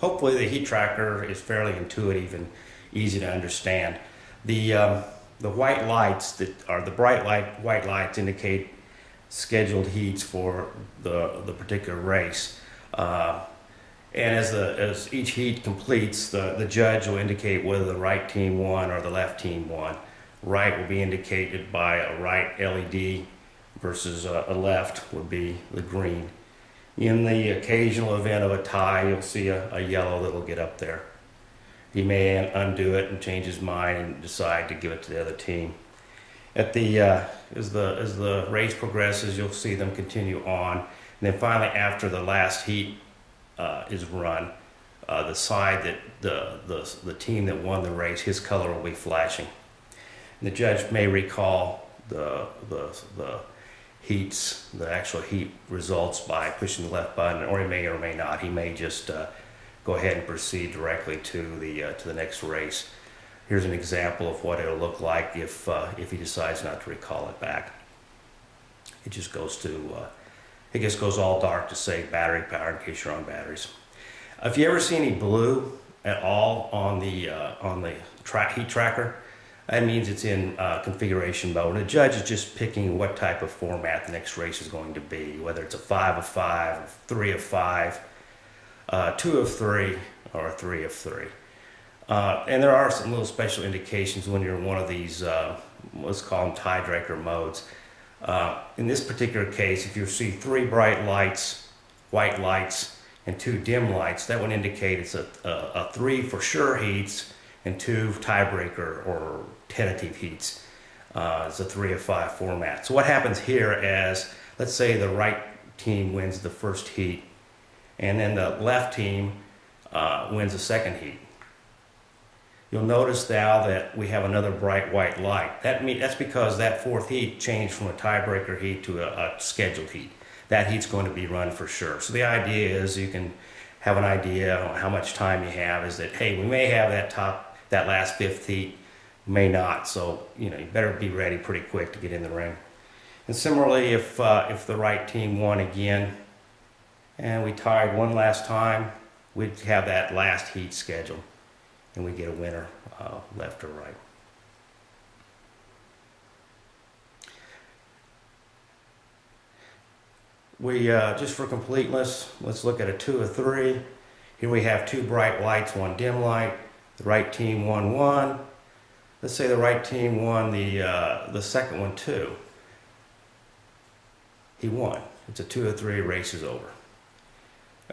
hopefully the heat tracker is fairly intuitive and easy to understand. The white lights that are the white lights indicate scheduled heats for the particular race. And as each heat completes, the judge will indicate whether the right team won or the left team won. Right will be indicated by a right LED versus a left would be the green. In the occasional event of a tie, you'll see a yellow that will get up there. He may undo it and change his mind and decide to give it to the other team. As the race progresses, you'll see them continue on. And then finally, after the last heat is run, the side that the team that won the race, his color will be flashing. And the judge may recall the heats, the actual heat results by pushing the left button, or he may or may not. He may just go ahead and proceed directly to the next race. Here's an example of what it'll look like if he decides not to recall it back. It just goes all dark to save battery power in case you're on batteries. If you ever see any blue at all on the heat tracker, that means it's in configuration mode. And the judge is just picking what type of format the next race is going to be, whether it's a 5 of 5, 3 of 5, 2 of 3, or 3 of 3. And there are some little special indications when you're in one of these, let's call them tiebreaker modes. In this particular case, if you see 3 bright lights, white lights, and 2 dim lights, that would indicate it's a 3 for sure heats and 2 tiebreaker or tentative heats. It's a 3 of 5 format. So what happens here is, let's say the right team wins the first heat, and then the left team wins the second heat. You'll notice now that we have another bright white light. That's because that fourth heat changed from a tiebreaker heat to a scheduled heat. That heat's going to be run for sure. So the idea is you can have an idea on how much time you have, is that, hey, we may have that last fifth heat, may not. So, you better be ready pretty quick to get in the ring. And similarly, if the right team won again and we tied one last time, we'd have that last heat scheduled and we get a winner, left or right. We just for completeness, let's look at a 2 of 3. Here we have 2 bright lights, 1 dim light. The right team won 1. Let's say the right team won the second one too. He won. It's a 2 of 3, race is over.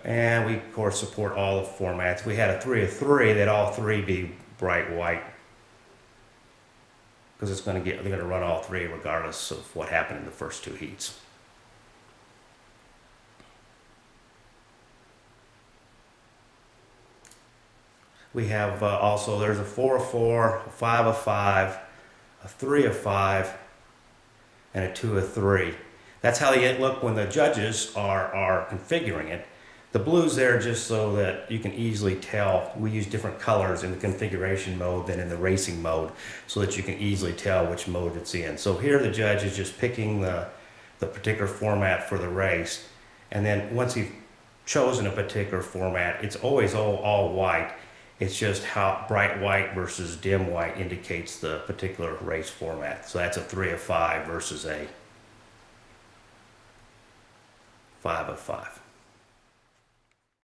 And we of course support all the formats. If we had a 3 of 3, that all 3 be bright white, because they're going to run all 3 regardless of what happened in the first 2 heats. We have also, there's a 4 of 4, a 5 of 5, a 3 of 5, and a 2 of 3. That's how they look when the judges are configuring it. The blue's there just so that you can easily tell. We use different colors in the configuration mode than in the racing mode, so that you can easily tell which mode it's in. So here the judge is just picking the particular format for the race, and then once he's chosen a particular format, it's always all white. It's just how bright white versus dim white indicates the particular race format. So that's a 3 of 5 versus a 5 of 5.